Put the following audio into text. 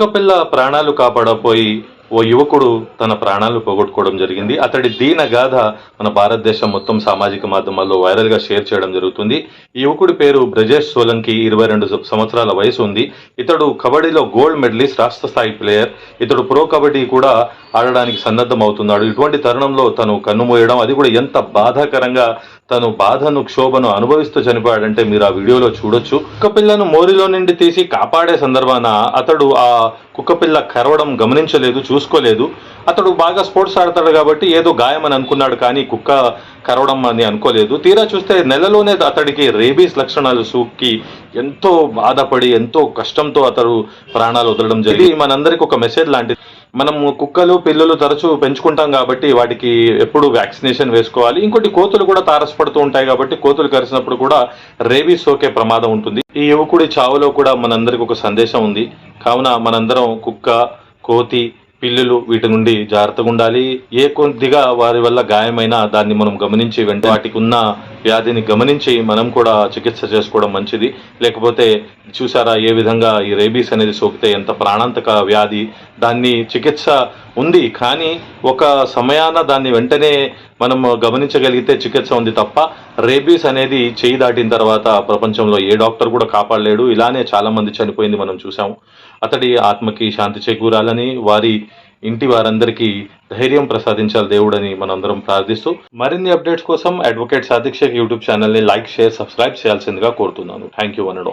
కుక్కపిల్ల ప్రాణాలు కాపాడపోయి ఓ యువకుడు తన ప్రాణాలు పోగొట్టుకోవడం జరిగింది. అతడి దీన గాథ మన భారతదేశం మొత్తం సామాజిక మాధ్యమాల్లో వైరల్ గా షేర్ చేయడం జరుగుతుంది. ఈ యువకుడి పేరు బ్రజేష్ సోలంకి. 22 సంవత్సరాల వయసు ఉంది. ఇతడు కబడ్డీలో గోల్డ్ మెడలిస్ట్, రాష్ట్ర స్థాయి ప్లేయర్. ఇతడు ప్రో కబడ్డీ కూడా ఆడడానికి సన్నద్ధం అవుతున్నాడు. ఇటువంటి తరుణంలో తను కన్నుమూయడం, అది కూడా ఎంత బాధాకరంగా తను బాధను, క్షోభను అనుభవిస్తూ చనిపోయాడంటే మీరు ఆ వీడియోలో చూడొచ్చు. కుక్కపిల్లను మోరిలో నుండి తీసి కాపాడే సందర్భాన అతడు ఆ కుక్కపిల్ల కరవడం గమనించలేదు, చూసుకోలేదు. అతడు బాగా స్పోర్ట్స్ ఆడతాడు కాబట్టి ఏదో గాయమని అనుకున్నాడు, కానీ కుక్క కరవడం అని అనుకోలేదు. తీరా చూస్తే నెలలోనే అతడికి రేబీస్ లక్షణాలు సోకి ఎంతో బాధపడి ఎంతో కష్టంతో అతడు ప్రాణాలు వదలడం జరిగింది. మనందరికి ఒక మెసేజ్ లాంటిది. మనం కుక్కలు, పిల్లులు తరచూ పెంచుకుంటాం కాబట్టి వాటికి ఎప్పుడు వ్యాక్సినేషన్ వేసుకోవాలి. ఇంకోటి, కోతులు కూడా తారసపడుతూ ఉంటాయి కాబట్టి కోతులు కరిసినప్పుడు కూడా రేబీస్ సోకే ప్రమాదం ఉంటుంది. ఈ యువకుడి చావులో కూడా మనందరికి ఒక సందేశం ఉంది. కావున మనందరం కుక్క, కోతి, పిల్లులు వీటి నుండి జాగ్రత్తగా ఉండాలి. ఏ కొద్దిగా వారి వల్ల గాయమైనా దాన్ని మనం గమనించి వాటికి ఉన్న వ్యాధిని గమనించి మనం కూడా చికిత్స చేసుకోవడం మంచిది. లేకపోతే చూసారా ఏ విధంగా ఈ రేబీస్ అనేది సోకితే ఎంత ప్రాణాంతక వ్యాధి. దాన్ని చికిత్స ఉంది, కానీ ఒక సమయాన దాన్ని వెంటనే మనం గమనించగలిగితే చికిత్స ఉంది తప్ప రేబీస్ అనేది చేయి దాటిన తర్వాత ప్రపంచంలో ఏ డాక్టర్ కూడా కాపాడలేడు. ఇలానే చాలా మంది చనిపోయింది మనం చూసాము. అతడి ఆత్మకి శాంతి చేకూరాలని, వారి ఇంటి వారందరికీ ధైర్యం ప్రసాదించాలి దేవుడని మనందరం ప్రార్థిస్తూ, మరిన్ని అప్డేట్స్ కోసం అడ్వకేట్ సాదిక్ షేక్ యూట్యూబ్ ఛానల్ని లైక్, షేర్, సబ్స్క్రైబ్ చేయాల్సిందిగా కోరుతున్నాను. Thank you.